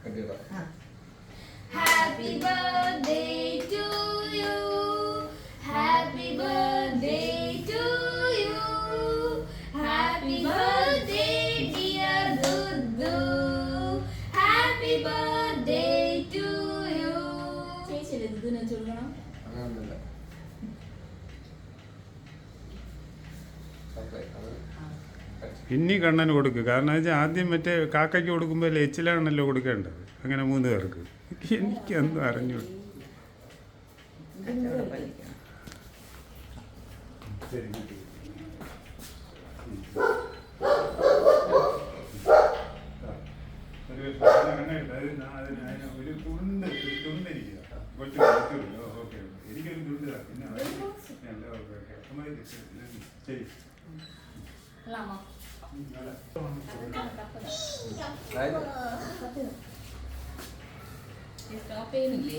Happy birthday to you. Happy birthday to you. Happy birthday dear Duddu. Happy birthday to you. ചേച്ചി ഇതിനെ ചൊല്ലണം. അങ്ങനെയൊന്നുമില്ല. ഇനി കണ്ണന് കൊടുക്കുക. കാരണം വെച്ചാൽ ആദ്യം മറ്റേ കാക്കയ്ക്ക് കൊടുക്കുമ്പോൾ എച്ചിലാണല്ലോ കൊടുക്കേണ്ടത്. അങ്ങനെ 3 പേർക്ക്. എനിക്കെന്തും അറിഞ്ഞു. ഒരു തുണ്ടിരിക്കുക. ഓക്കെ, എനിക്കൊരു തുണ്ട്. പിന്നെ ശരി. Stop paying me.